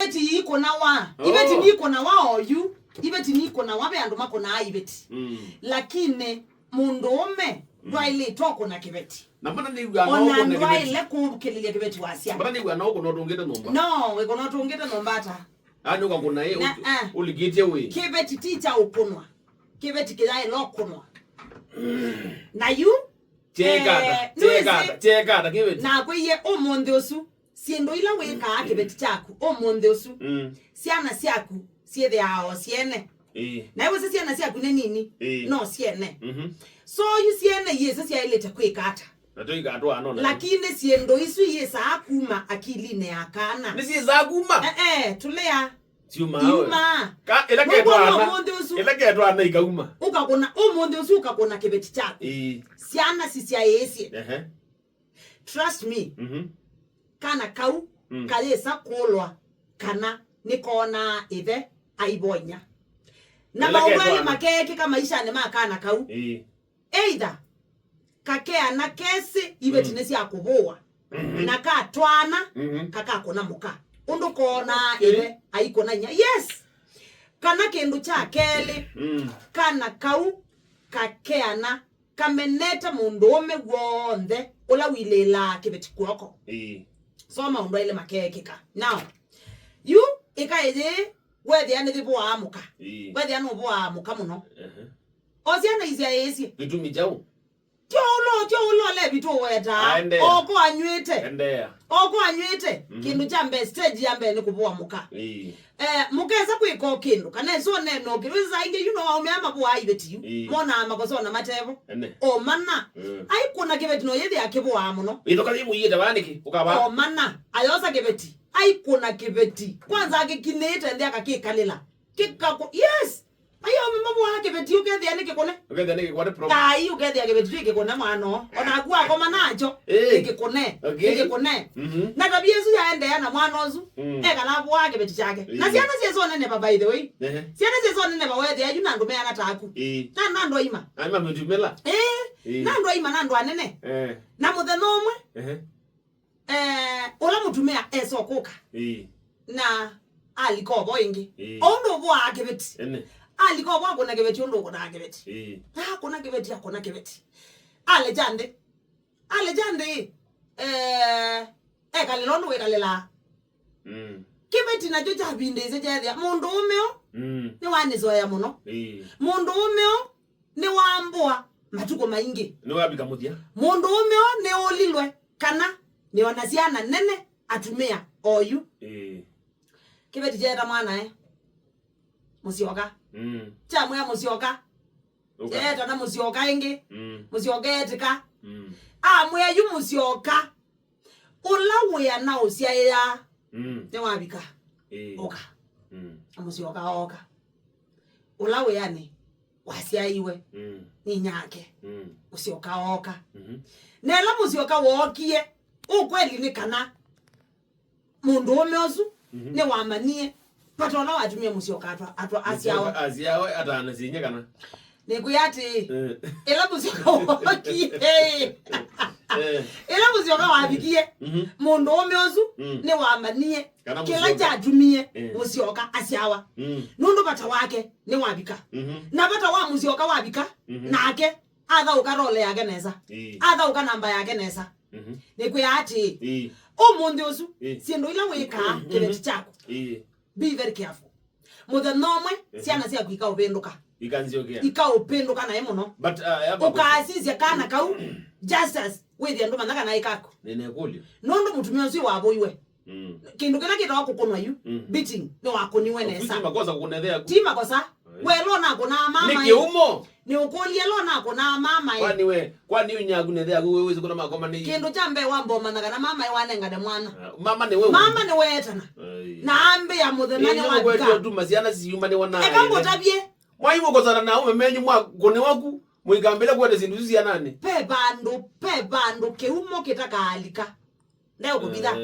ibeti iko na wa ibeti niko na wa oyu ibeti niko na wa be andu makona ibeti lakini mundume ndwaile toko na kibeti na mbona ni gwa no ko ndwaile kukelele kibeti wasia mbona ni gwa no ko no tungete nomba no we kono tungete nomba ata ani kwa kuna ye uligite we kibeti ticha ukunwa kibeti kidai lokunwa na you chekada kibeti na kwiye omonde osu siendo ila we ka kibeti chaku omonde osu siana siaku siethe ao siene na iwe siana siaku ne nini no siene so you siene yesa siaileta kwikata natoika atu anona lakini siendo isu yesa akuma akiline akana nisi za akuma tulea Yuma ka eleke ana ikauma ukakona omonde osu ukakona kibeti chako siana sisia yesi trust me kana kau kalesa kolwa kana nikona ithe aibonya na maubali makeke kama isha ne makana kau either kakea na kesi ibeti nesi akuboa na ka twana kaka kona muka undu kona ithe aikona nya yes kana kindu cha kele kana kau kakea na kameneta mundume wonde ola wilela kibeti kwako soma ndo ile makeke ka now you ikaide whether yani dipo amuka whether yani obo amuka muno oziana izia yesi bitumi jau tolo le bitu weta oko anywete kindu chambe stage yambe ni kuboa muka mukeza kwiko kindu kana so ne no kiwiza inge you know omeama bo aibeti mona makoso na matevo o manna ai kuna kibeti no yedi akibo amuno itoka limu yide baniki ukaba o manna ayosa kibeti ai kuna kibeti kwanza akikineta ndia akikalela kikako yes ayo mama wa kibeti ukethia niki kone problem ai ukethia kibeti kikona mano ona agua koma nacho kikone na tabia yesu yaende yana mwana ozu kana bwa kibeti chake na siana siezo nene baba by the way siana siezo nene bawe thia yu nandu meana taku na nando ima ama mtumela nando ima nando anene na mutheno omwe ola mutumia esokuka na aliko boingi ondo bwa kibeti aliko bwa kona kibeti ondo kona kibeti kona kibeti akona kibeti alejande kalilondo we kalela kibeti na joja bindeze jathia mundu umeo ni wanizoya muno mundu umeo ni wambua matuko maingi ni wabika muthia mundu umeo ni olilwe kana ni wanasiana nene atumia oyu kibeti jeta mwana musioka chamwe ya musioka jeta na musioka ingi musioka etika amwe yu musioka ulawe ya na usia ya ne wabika oka musioka oka ulawe yani wasia iwe ni nyake musioka oka nela musioka wokie ukweli ni kana mundu omeosu ne wamanie patona watumia musioka atwa asiawe atana sinye kana nekuyati ela musioka wokie ela musioka wabikie mundu omeosu ne wamanie kila jatumie musioka asiawa nundu pata wake ne wabika na pata wa musioka wabika nake atha ukarole yake neza atha ukanamba yake neza nekuyati omonde osu siendo ila weka kibeti chako be very careful muthanomwe siana cia kwika upenduka ikanziokea ika upenduka na muno but ukaasizia kana kau justice with ndo manaka na ikako nene kulio nondo mutumia usi wabo iwe kindu kila kita wakukonwa yu beating ni wakoniwe nesa tima kosa kukunethea tima kosa welo na kona mama ni kiumo ni ukolie lo na kona mama kwani unyagu nethea wewe kuna makoma ni kindu chambe wambo manaka na mama iwanenga de mwana mama ni wewe tana na ambe ya muthenani wa kwa tu masiana si yuma ni wana ekambo tabie mwaimu kozana na umemenyu mwa kone waku mwikambele kwa zindu zi ya nani pe bando keumo kitakalika ndio kubida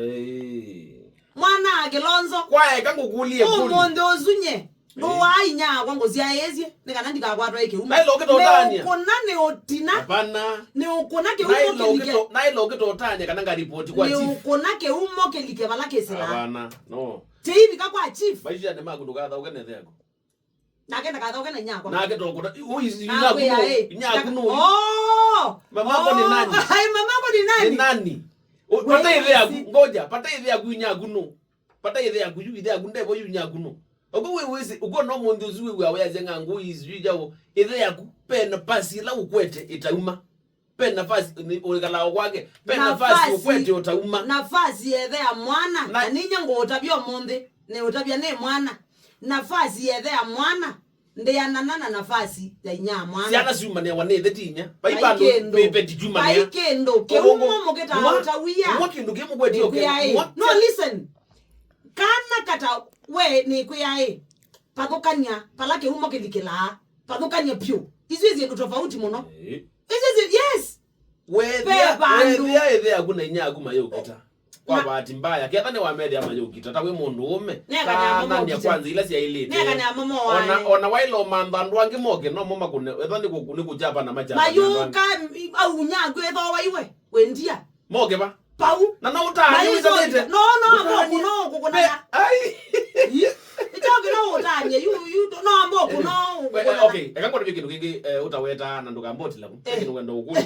mwana agelonzo kwa kangukulie kuli omondo ozunye ndo wainya kwango zia yezi nikana ndikakwatwa ikeumo na iloke totania kona ne otina hapana ne ukona keumo na iloke totania kana nga report kwa chief ne ukona keumo kelike bala kesela hapana no TV kakwa chief maisha ne magundu gatha ukene theko nakenda gatha ukene nyako nake tokota uizi nyakuno mamako ni nani hai mamako ni nani ni nani pata ile yaku ngoja pata ile yaku nyakuno pata ile yaku yu ile yaku ndebo yu nyakuno ogo wewe ugo no mundu zuwe wa yaze ngangu izi jawo ile yaku pena pasi la ukwete itauma pena nafasi ulikala kwake pena nafasi ukwete utauma nafasi yethe ya mwana na ninye ngo utabio monde ne utabia ne mwana nafasi yethe ya mwana ndi ananana nafasi ya nya mwana siana suma ne wane thetinya baibando bebe dijuma ne baikendo keumo mugeta utawia mwakindu kemugweti no listen kana kata we ni kuyae pakokanya palake umo kilikela pakokanya pio izizi ndo tofauti muno izizi yes wethia ethia kuna nyagu mayokita kwa bahati mbaya kiatha ni wa media mayokita tawe mundu ume kana ni kwanza ila sia ilite ona wailo mandhandu angi moke no mama kune etha ni kujapa na majapa mayuka au nyagu etho waiwe wendia moke ba pau na no utani wizalete no kukuna ai itoke no utanye you no mboku no okay ekangwa bikindu kingi utaweta na ndukamboti la kindu wendo ukulu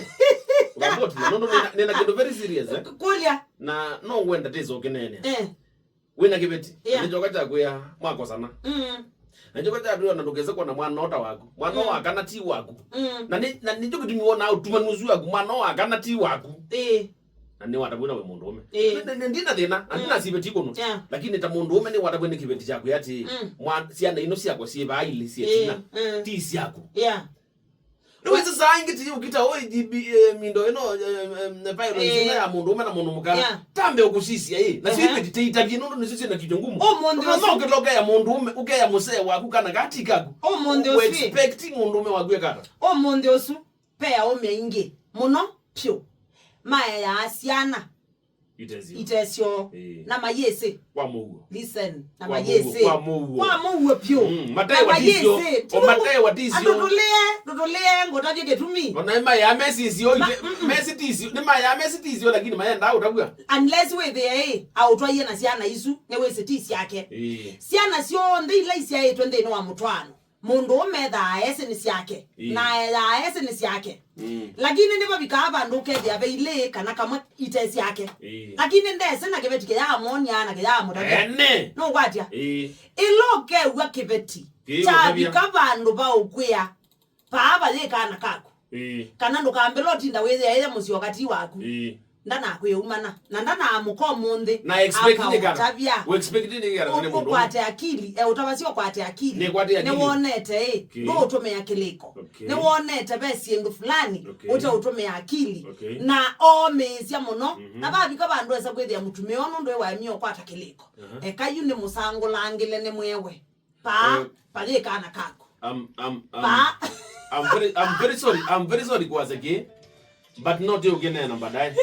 ukamboti no nena kindu very serious kulia na no wenda tezo kinene wina kibeti njoka cha kuya mwako sana njoka cha ndio ndukeze kwa na mwana ota wako mwana wakana ti wako na njoka tuniona utuma nuzu wako mwana wakana ti wako na ni watabuna we mundu ume ndina thina andina sibeti kono lakini ta mundu ume ni watabwene kibeti chako yati siana ino siako siba ile sietina ti siako Ruwezi saingi ti ukita oi mindo eno violence na ya mundu ume na mundu mukana tambe okusisi na sibeti teita bino ndo sisi na kijungumu kama ukiloga ya mundu ume uke ya musee wako kana gati kako we expect mundu ume wagwe kata monde osu pea ome inge muno pio maya ya asiana itesio na mayese kwa mugo listen na mayese kwa mugo pio matai wa tisio dodolee ngotaje getumi ona maya Messi sio Messi tisio ni maya Messi tisio lakini maya nda utabwa unless we there autwa yena siana isu ne we setisi yake siana sio ndi ile isia yetu ndi no wa mutwano mundu umetha essence yake na ya essence yake lakini ndipo bikaba nduke dia beile kana kama itesi yake lakini ndese na kebeti ya amonia na ya mutaje no kwatia iloke wa kebeti cha bikaba ndu ba ukwia baba le kana kako kana ndo kambelo tinda weze ya musi wakati wako ndana kuyumana na ndana amuko munde na expecting gara we expecting gara ne mundu kwate akili utawasiwa kwate akili ne wonete ndo utome akiliko ne wonete besi ndu fulani utome akili na omezia muno na babi ka bandu esa kwethia mutume ono ndo wa mio kwata kiliko kayu ne musango langile ne mwewe pale kana kako I'm very sorry kwa zake but not you gene na baadaye